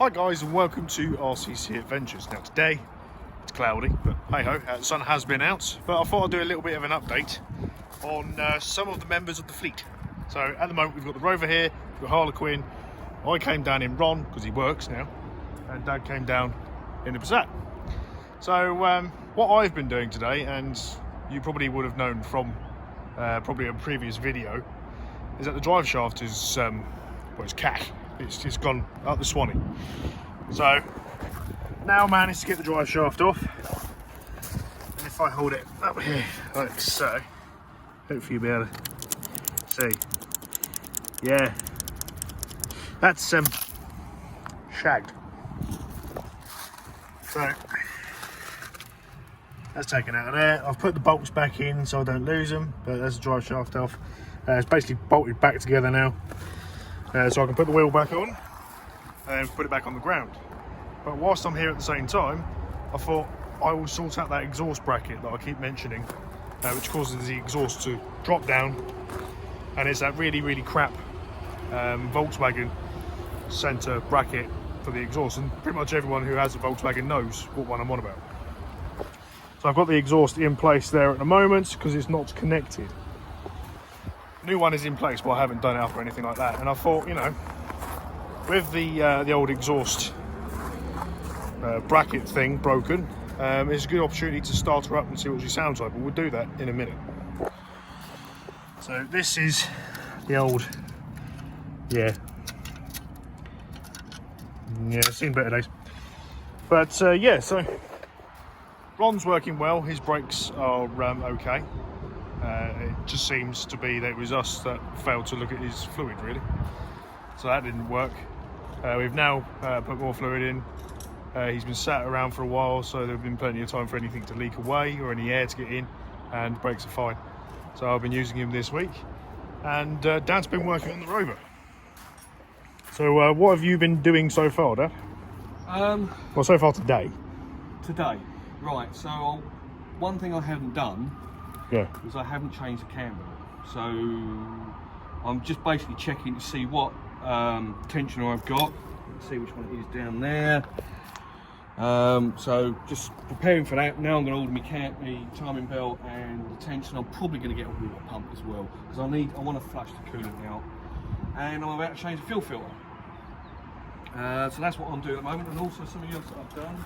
Hi guys, and welcome to RCC Adventures. Now today it's cloudy, but hey ho, the sun has been out, but I thought I'd do a little bit of an update on some of the members of the fleet. So at the moment we've got the Rover here, we've got Harlequin. I came down in Ron because he works now, and Dad came down in the Passat. So what I've been doing today, and you probably would have known from probably a previous video, is that the drive shaft is it's cack. It's gone up the Swanee. So now managed to get the drive shaft off, and if I hold it up here like so, hopefully you'll be able to see. Yeah, that's shagged. So that's taken out of there. I've put the bolts back in so I don't lose them, but that's the drive shaft off. It's basically bolted back together now. So I can put the wheel back on and put it back on the ground. But whilst I'm here at the same time, I thought I will sort out that exhaust bracket that I keep mentioning, which causes the exhaust to drop down, and it's that really crap Volkswagen centre bracket for the exhaust, and pretty much everyone who has a Volkswagen knows what one I'm on about. So I've got the exhaust in place there at the moment because it's not connected. New one is in place, but I haven't done it up or anything like that. And I thought, you know, with the old exhaust bracket thing broken, it's a good opportunity to start her up and see what she sounds like. But we'll do that in a minute. So this is the old, yeah, seen better days. But yeah, so Ron's working well. His brakes are okay. It just seems to be that it was us that failed to look at his fluid, really. So that didn't work. We've now put more fluid in. He's been sat around for a while, so there's been plenty of time for anything to leak away or any air to get in, and the brakes are fine. So I've been using him this week, and Dad's been working on the Rover. So what have you been doing so far, Dad? Well, so far today. Today, right, so one thing I haven't done is I haven't changed the camber. So I'm just basically checking to see what tensioner I've got. Let's see which one it is down there. So just preparing for that. Now I'm going to order my timing belt and the tension. I'm probably going to get a water pump as well, because I want to flush the coolant out, and I'm about to change the fuel filter. So that's what I'm doing at the moment. And also something else that I've done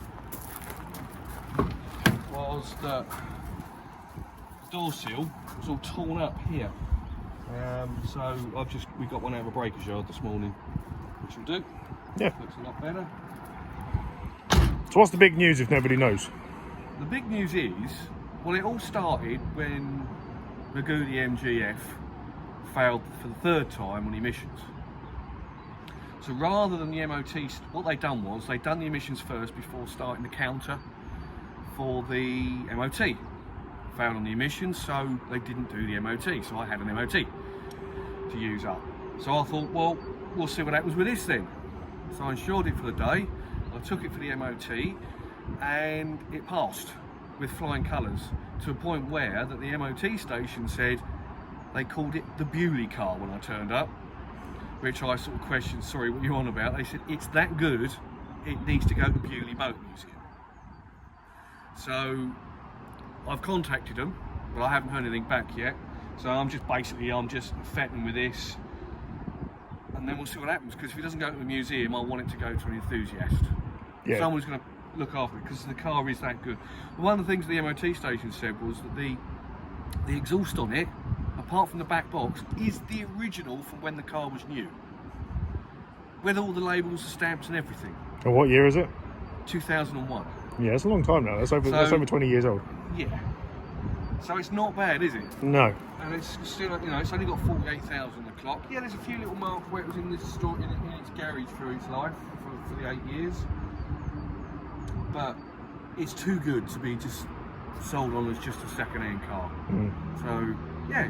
was that door seal was all torn up here, so we got one out of a breaker's yard this morning, which will do. Yeah, looks a lot better. So what's the big news if nobody knows? The big news is, well, it all started when the MGF failed for the third time on emissions. So rather than the MOT, what they'd done was they'd done the emissions first before starting the counter for the MOT. Failed on the emissions, so they didn't do the MOT, so I had an MOT to use up. So I thought, well, we'll see what happens with this then. So I insured it for the day, I took it for the MOT, and it passed with flying colours, to a point where that the MOT station said they called it the Bewley car when I turned up, which I sort of questioned, sorry, what are you on about? They said, it's that good, it needs to go to Bewley Motor Museum. So I've contacted them, but I haven't heard anything back yet. So I'm just fetting with this, and then we'll see what happens. Because if it doesn't go to the museum, I want it to go to an enthusiast. Yeah. Someone's going to look after it, because the car is that good. One of the things the MOT station said was that the exhaust on it, apart from the back box, is the original from when the car was new, with all the labels, the stamps, and everything. And what year is it? 2001. Yeah, it's a long time now. That's over 20 years old. Yeah. So it's not bad, is it? No. And it's still, you know, it's only got 48,000 on the clock. Yeah, there's a few little marks where it was in this store, in its garage through its life for the 8 years. But it's too good to be just sold on as just a second-hand car. So yeah,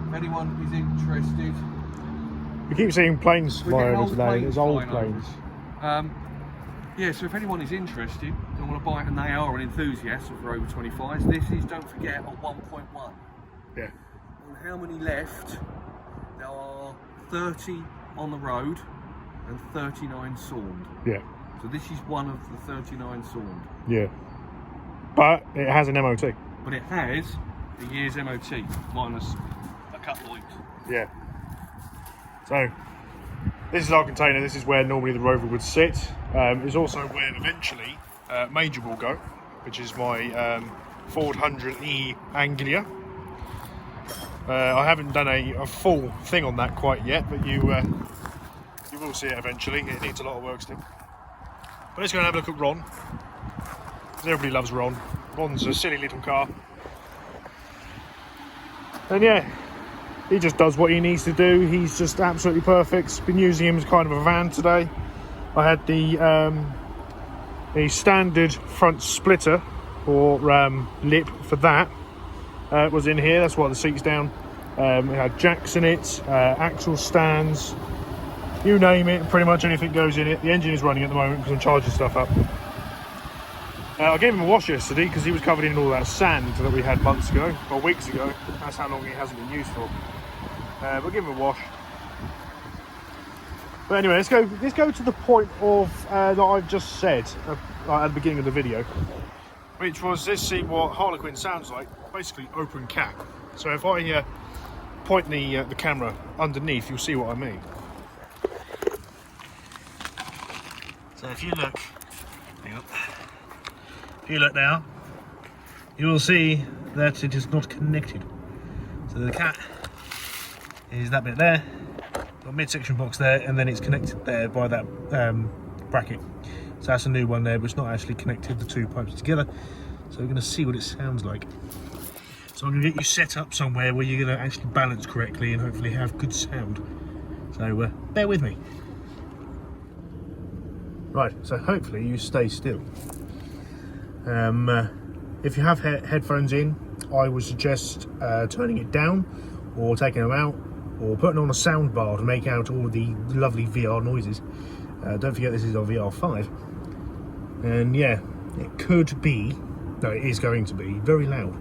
if anyone is interested, we keep seeing planes flying over today. There's old planes. Yeah, so if anyone is interested and want to buy it, and they are an enthusiast of Rover 25s, this is, don't forget, a 1.1. Yeah. And how many left? There are 30 on the road, and 39 sawned. Yeah. So this is one of the 39 sawned. Yeah. But it has an MOT. But it has a year's MOT minus a couple of weeks. Yeah. So this is our container. This is where normally the Rover would sit. It's also where eventually Major will go, which is my Ford 100e Anglia. I haven't done a full thing on that quite yet, but you will see it eventually. It needs a lot of work still. But let's go and have a look at Ron. Everybody loves Ron. Ron's a silly little car. And yeah, he just does what he needs to do. He's just absolutely perfect. Been using him as kind of a van today. I had the standard front splitter or lip for that. Was in here. That's why the seat's down. It had jacks in it, axle stands, you name it. Pretty much anything goes in it. The engine is running at the moment because I'm charging stuff up. I gave him a wash yesterday because he was covered in all that sand that we had months ago, or weeks ago. That's how long it hasn't been used for. But give him a wash. But anyway, let's go to the point of that I've just said at the beginning of the video, which was, let's see what Harlequin sounds like. Basically, open cap. So if I point the camera underneath, you'll see what I mean. So if you look, hang on. If you look now, you will see that it is not connected. So the cat is that bit there, got a midsection box there, and then it's connected there by that bracket. So that's a new one there, but it's not actually connected, the two pipes together. So we're going to see what it sounds like. So I'm going to get you set up somewhere where you're going to actually balance correctly and hopefully have good sound. So bear with me. Right, so hopefully you stay still. If you have headphones in, I would suggest turning it down or taking them out or putting on a sound bar to make out all the lovely VR noises. Don't forget this is on VR5. And yeah, it could be, no, it is going to be very loud.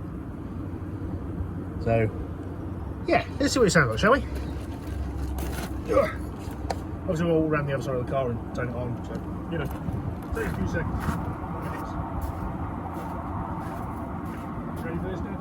So yeah, let's see what it sounds like, shall we? Obviously we'll all around the other side of the car and turn it on, so you know, take a few seconds. Ready for this now?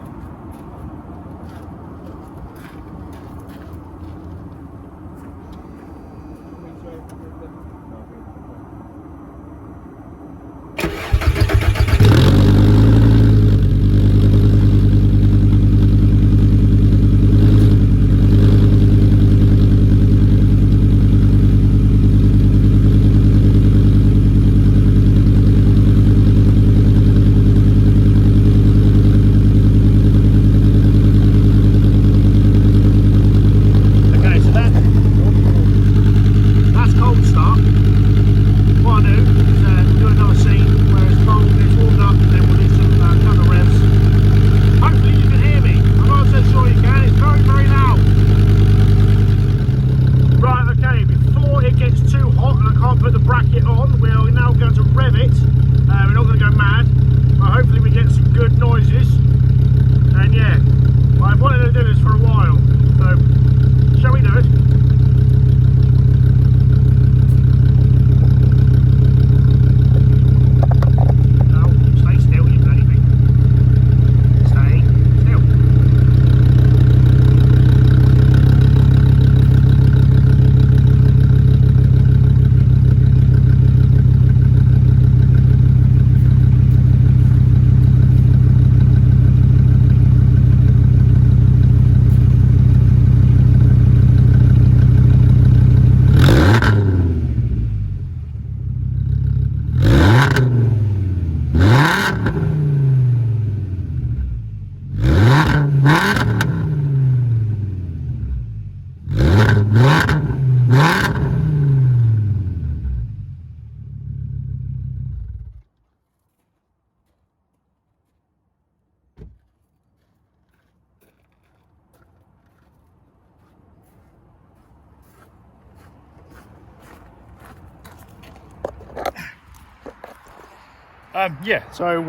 Yeah, so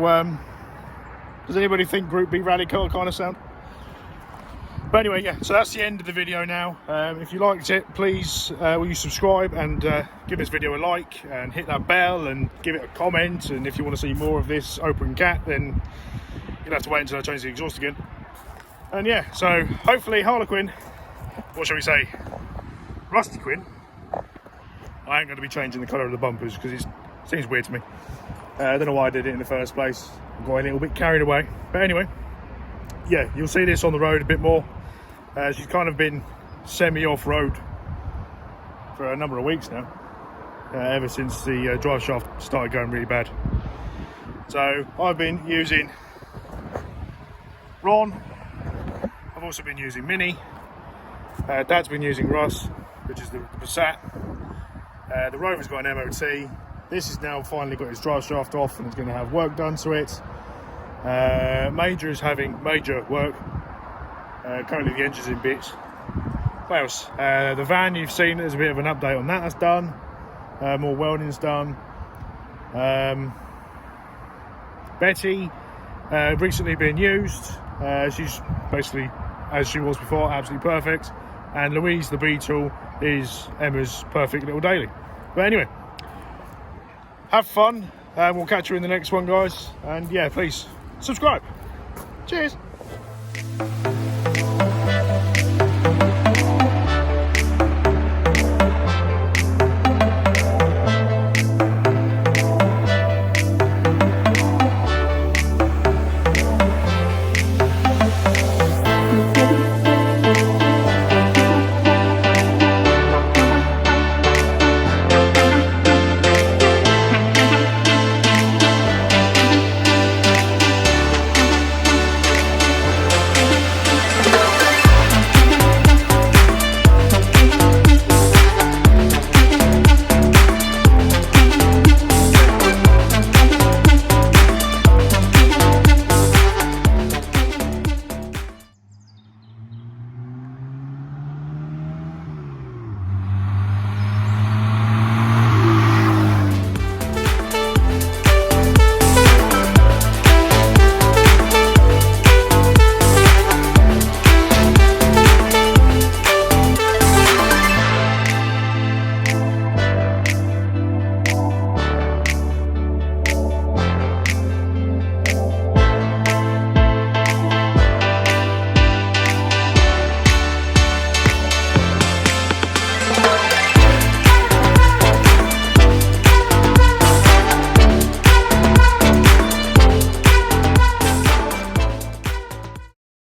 does anybody think Group B rally car kind of sound? But anyway, yeah, so that's the end of the video now. If you liked it, please will you subscribe and give this video a like and hit that bell and give it a comment. And if you want to see more of this open cat, then you'll have to wait until I change the exhaust again. And yeah, so hopefully Harlequin, or shall we say Rusty Quinn, I ain't going to be changing the colour of the bumpers because it seems weird to me. I don't know why I did it in the first place. I got a little bit carried away. But anyway, yeah, you'll see this on the road a bit more. She's kind of been semi-off-road for a number of weeks now, ever since the drive shaft started going really bad. So I've been using Ron, I've also been using Mini, Dad's been using Russ, which is the Passat. The Rover's got an MOT. This has now finally got its drive shaft off and it's going to have work done to it. Major is having major work. Currently the engine's in bits. What else? The van, you've seen, there's a bit of an update on that. That's done. More welding's done. Betty, recently been used. She's basically, as she was before, absolutely perfect. And Louise, the Beetle, is Emma's perfect little daily. But anyway, have fun. We'll catch you in the next one, guys. And yeah, please subscribe. Cheers.